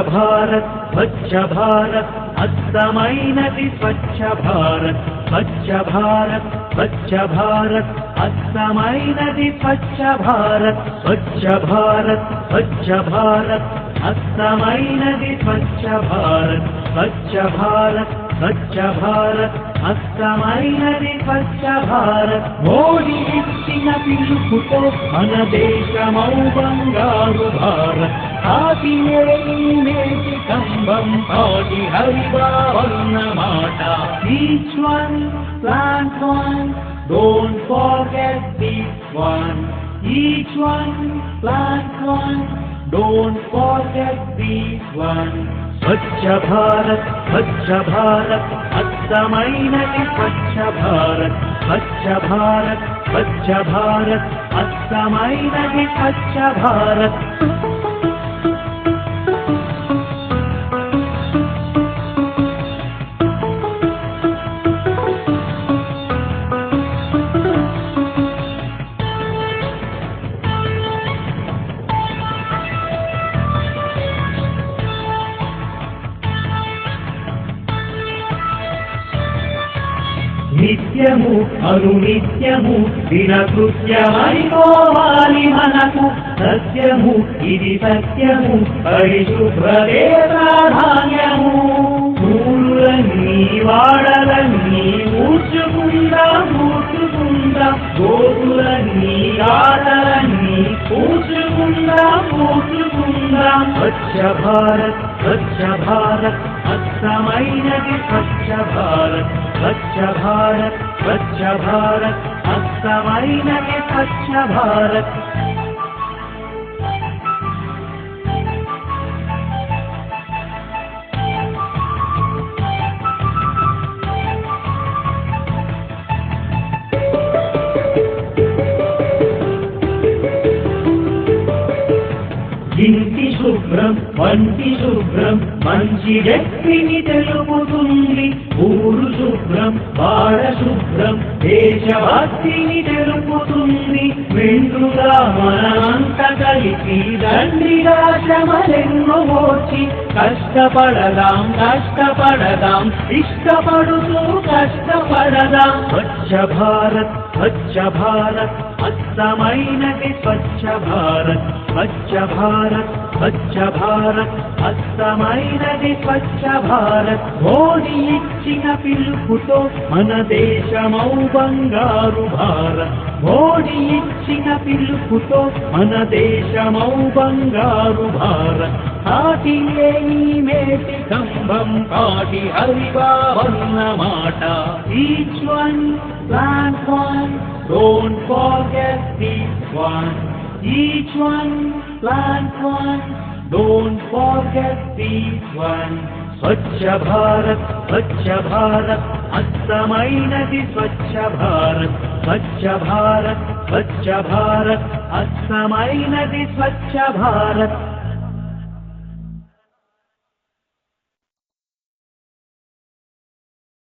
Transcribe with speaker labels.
Speaker 1: भारत स्वच्छ भारत అస్తమైనది స్వచ్ఛ భారత్ స్వచ్ఛ భారత్ స్వచ్ఛ భారత్ అస్తమైనది స్వచ్ఛ భారత్ స్వచ్ఛ భారత్ స్వచ్ఛ భారత్ అస్తమైనది స్వచ్ఛ భారత్ స్వచ్ఛ భారత్ స్వచ్ఛ భారత్ అస్తమైనది స్వచ్ఛ భారత్ మోడీ ఇచ్చిన పిలుపుతో మన దేశమౌ బంగారు భారత్ నేటి కంబం పాటి హరిబావన్న మాట each one plant one don't forget this one each one plant one don't forget this one Swachh Bharat Swachh Bharat అస్తమైనది Swachh Bharat Swachh Bharat Swachh Bharat అస్తమైనది Swachh Bharat నిత్యము అనునిత్యము దినకృత్యమైపోవాలి మనకు సత్యము ఇది సత్యము పరిశుభ్రతే ప్రాధాన్యము పూలన్నీ వాడలన్నీ పూడ్చుకుందాం పూడ్చుకుందాం గోపులన్నీ ఆటలన్నీ పూడ్చుకుందాం పూడ్చుకుందాం స్వచ్ఛ భారత్ స్వచ్ఛ భారత్ అస్తమైనది స్వచ్ఛ భారత్ స్వచ్ఛ భారత్ స్వచ్ఛ భారత్ అస్తమైనది స్వచ్ఛ భారత్ ఇంటి శుభ్రం వంటి శుభ్రం మంచి వ్యక్తిని తెలుపుతుంది ఊరు శుభ్రం వాడ శుభ్రం దేశభక్తిని తెలుపుతుంది మెండుగా మనమంత కలిసి దండిగా శ్రమలెన్నో మోచి కష్టపడదాం కష్టపడదాం ఇష్టపడుతూ కష్టపడదాం స్వచ్ఛ భారత్ స్వచ్ఛ భారత్ అస్తమైనది స్వచ్ఛ భారత్ స్వచ్ఛ భారత్ స్వచ్ఛ భారత్ అస్తమైనది స్వచ్ఛ భారత్ మోడీ ఇచ్చిన పిలుపుతో మన దేశమౌ బంగారు భారత్ మోడీ ఇచ్చిన పిలుపుతో మన దేశమౌ బంగారు భారత్ మేటి కంబం పాటి హరిబావన్న మాట each one plant one don't forget this one each one plant one don't forget this one Swachh Bharat Swachh Bharat అస్తమైనది Swachh Bharat Swachh Bharat Swachh Bharat అస్తమైనది Swachh Bharat